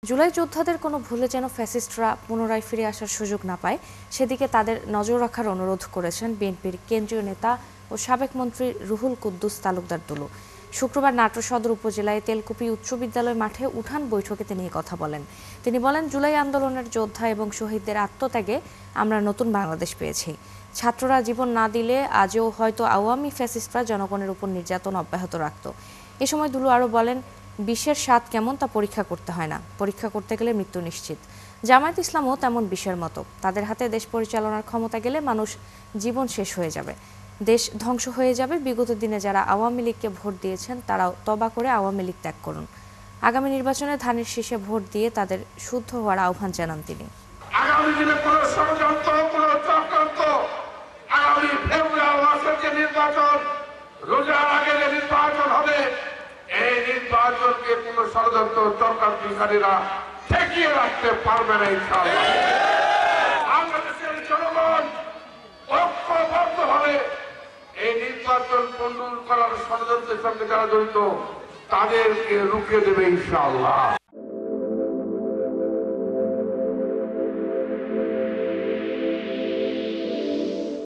জুলাই যোদ্ধাদের কোনো ভুলে যেন ফ্যাসিস্টরা পুনরায় ফিরে আসার সুযোগ না পায় সেদিকে তাদের নজর রাখার অনুরোধ করেছেন বিএনপির কেন্দ্রীয় নেতা ও সাবেক মন্ত্রী রুহুল কুদ্দুস তালুকদার দুলু। শুক্রবার নাটোর সদর উপজেলায় তেলকুপি উচ্চ বিদ্যালয় মাঠে উঠান বৈঠকে তিনি কথা বলেন। তিনি বলেন, জুলাই আন্দোলনের যোদ্ধা এবং শহীদদের আত্মত্যাগে আমরা নতুন বাংলাদেশ পেয়েছি। ছাত্ররা জীবন না দিলে আজও হয়তো আওয়ামী ফ্যাসিস্টরা জনগণের উপর নির্যাতন অব্যাহত রাখত। এ সময় দুলু আরও বলেন, বিষের স্বাদ কেমন তা পরীক্ষা করতে হয় না, পরীক্ষা করতে গেলে মৃত্যু নিশ্চিত। জামায়াত ইসলামও তেমন বিষের মতো, তাদের হাতে দেশ পরিচালনার ক্ষমতা গেলে মানুষ জীবন শেষ হয়ে যাবে, দেশ ধ্বংস হয়ে যাবে। বিগত দিনে যারা আওয়ামী লীগকে ভোট দিয়েছেন তারাও তবা করে আওয়ামী লীগ ত্যাগ করুন। আগামী নির্বাচনে ধানের শীষে ভোট দিয়ে তাদের শুদ্ধ হওয়ার আহ্বান জানান তিনি। আগামী দিনে কোনো ষড়যন্ত্র, কোনো চক্রান্ত, আগামী ফেব্রুয়ারি মাসের যে নির্বাচন, রোজার আগে যে নির্বাচন হবে, এই নির্বাচনকে কোনো ষড়যন্ত্র চক্রান্তকারীরা ঠেকিয়ে রাখতে পারবে না ইনশাআল্লাহ। বাংলাদেশের জনগণ ঐক্যবদ্ধভাবে এই নির্বাচন পণ্ডুল করার ষড়যন্ত্রের সঙ্গে যারা জড়িত তাদেরকে রুখে দেবে ইনশাআল্লাহ।